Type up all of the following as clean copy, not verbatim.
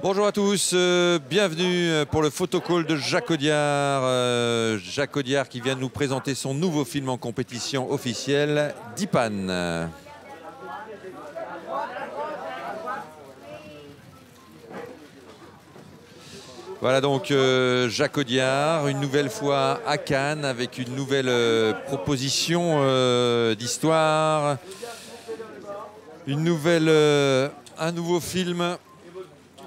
Bonjour à tous, bienvenue pour le photocall de Jacques Audiard. Jacques Audiard qui vient de nous présenter son nouveau film en compétition officielle, Dipan. Voilà donc Jacques Audiard, une nouvelle fois à Cannes avec une nouvelle proposition d'histoire, un nouveau film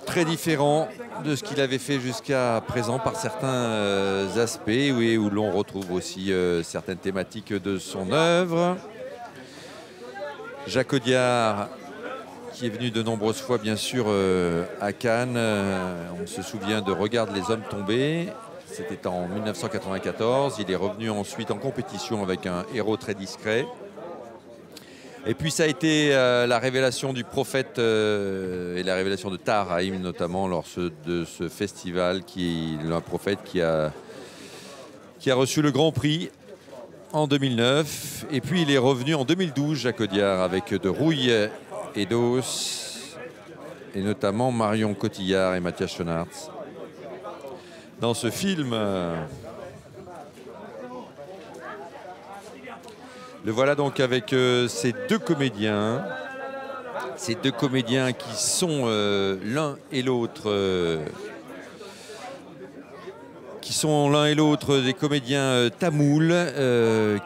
très différent de ce qu'il avait fait jusqu'à présent par certains aspects, oui, où l'on retrouve aussi certaines thématiques de son œuvre. Jacques Audiard, qui est venu de nombreuses fois, bien sûr, à Cannes. On se souvient de Regarde les hommes tombés. C'était en 1994. Il est revenu ensuite en compétition avec un héros très discret. Et puis ça a été la révélation du prophète et la révélation de Tahar Rahim, notamment lors de ce festival, un prophète qui a reçu le Grand Prix en 2009. Et puis il est revenu en 2012, Jacques Audiard, avec De Rouille et d'Os, et notamment Marion Cotillard et Mathias Schoenaerts. Dans ce film, le voilà donc avec ces deux comédiens qui sont l'un et l'autre des comédiens tamouls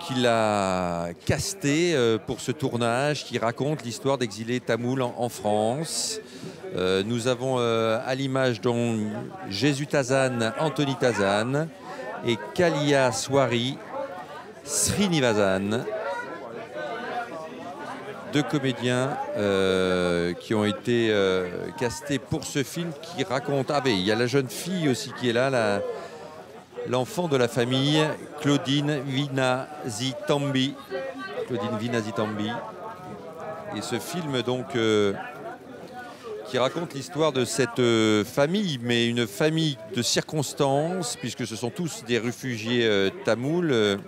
qu'il a castés pour ce tournage qui raconte l'histoire d'exilés tamouls en France. Nous avons à l'image donc Jésus Tazan, Anthony Tazan et Kalia Swari Srinivasan. Deux comédiens qui ont été castés pour ce film qui raconte... Ah ben, il y a la jeune fille aussi qui est là, l'enfant de la famille, Claudine Vinazitambi. Et ce film donc qui raconte l'histoire de cette famille, mais une famille de circonstances, puisque ce sont tous des réfugiés tamouls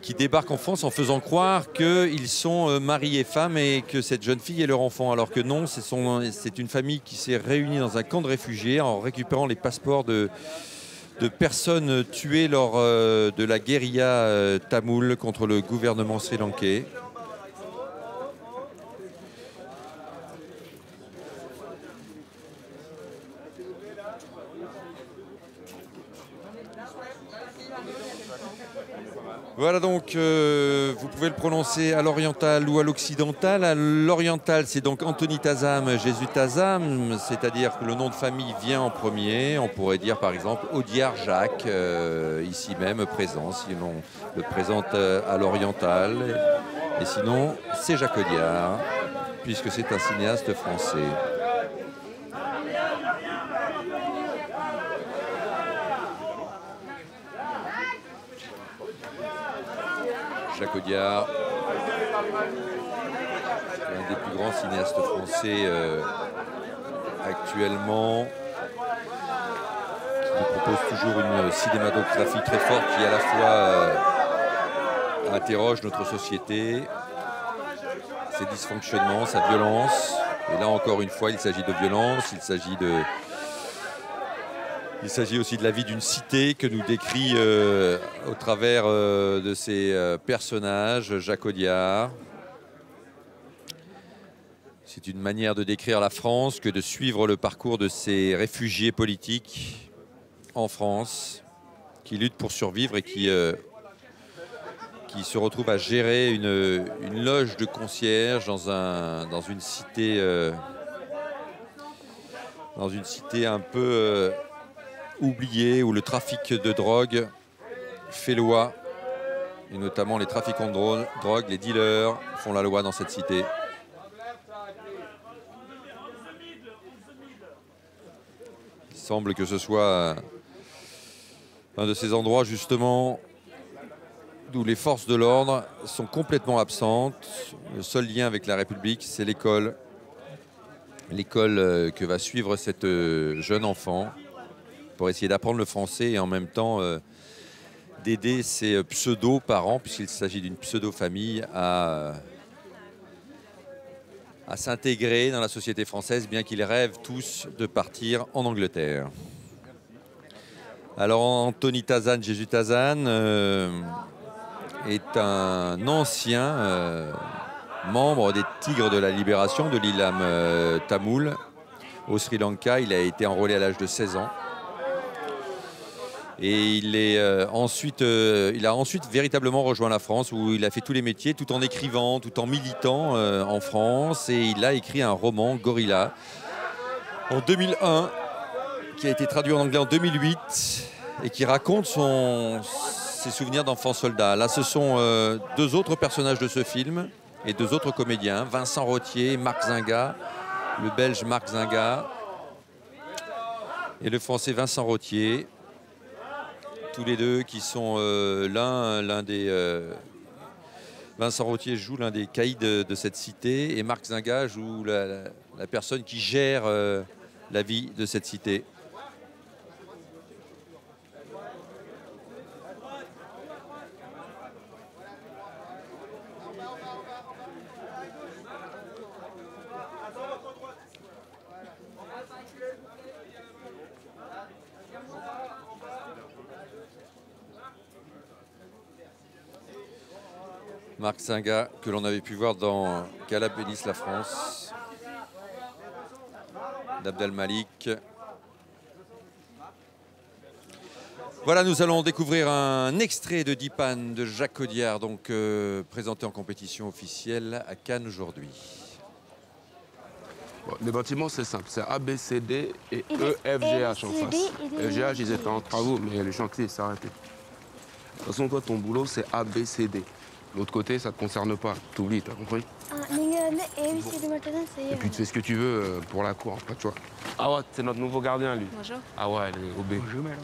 qui débarquent en France en faisant croire qu'ils sont mari et femme et que cette jeune fille est leur enfant, alors que non, c'est une famille qui s'est réunie dans un camp de réfugiés en récupérant les passeports de personnes tuées lors de la guérilla tamoule contre le gouvernement sri-lankais. Voilà donc, vous pouvez le prononcer à l'oriental ou à l'occidental. À l'oriental, c'est donc Anthony Tazam, Jésus Tazam, c'est-à-dire que le nom de famille vient en premier. On pourrait dire par exemple Audiard Jacques, ici même présent, si l'on le présente à l'oriental. Et sinon, c'est Jacques Audiard, puisque c'est un cinéaste français. Jacques Audiard, un des plus grands cinéastes français actuellement, qui nous propose toujours une cinématographie très forte qui à la fois interroge notre société, ses dysfonctionnements, sa violence. Et là encore une fois, il s'agit de violence, il s'agit aussi de la vie d'une cité que nous décrit au travers de ces personnages, Jacques Audiard. C'est une manière de décrire la France que de suivre le parcours de ces réfugiés politiques en France qui luttent pour survivre et qui se retrouvent à gérer une loge de concierge dans une cité un peu... oublié, où le trafic de drogue fait loi, et notamment les trafiquants de drogue, les dealers font la loi dans cette cité. Il semble que ce soit un de ces endroits justement d'où les forces de l'ordre sont complètement absentes. Le seul lien avec la République, c'est l'école. L'école que va suivre cette jeune enfant pour essayer d'apprendre le français et en même temps d'aider ses pseudo-parents, puisqu'il s'agit d'une pseudo-famille, à à s'intégrer dans la société française, bien qu'ils rêvent tous de partir en Angleterre. Alors Anthony Tazan, Jésus Tazan, est un ancien membre des Tigres de la Libération de l'Ilam Tamoul au Sri Lanka. Il a été enrôlé à l'âge de 16 ans. Et il a ensuite véritablement rejoint la France, où il a fait tous les métiers, tout en écrivant, tout en militant en France. Et il a écrit un roman, Gorilla, en 2001, qui a été traduit en anglais en 2008 et qui raconte ses souvenirs d'enfant soldat. Là, ce sont deux autres personnages de ce film et deux autres comédiens, Vincent Rottier, Marc Zinga, le Belge Marc Zinga et le Français Vincent Rottier. Tous les deux qui sont l'un des... Vincent Rottier joue l'un des caïds de cette cité et Marc Zinga joue la personne qui gère la vie de cette cité. Marc Zinga, que l'on avait pu voir dans Qu'Allah bénisse la France, d'Abdel Malik. Voilà, nous allons découvrir un extrait de Dipan de Jacques Audiard, donc présenté en compétition officielle à Cannes aujourd'hui. Bon, les bâtiments, c'est simple. C'est A, B, C, D et E, F, G, H en face. F, G, H, ils étaient en travaux, mais le chantier s'est arrêté. De toute façon, toi, ton boulot, c'est A, B, C, D. L'autre côté, ça ne te concerne pas. T'oublies, t'as compris? Et puis tu fais ce que tu veux pour la cour, pas tu vois. Ah ouais, c'est notre nouveau gardien, lui. Bonjour. Ah ouais, elle est OB. Bonjour, madame.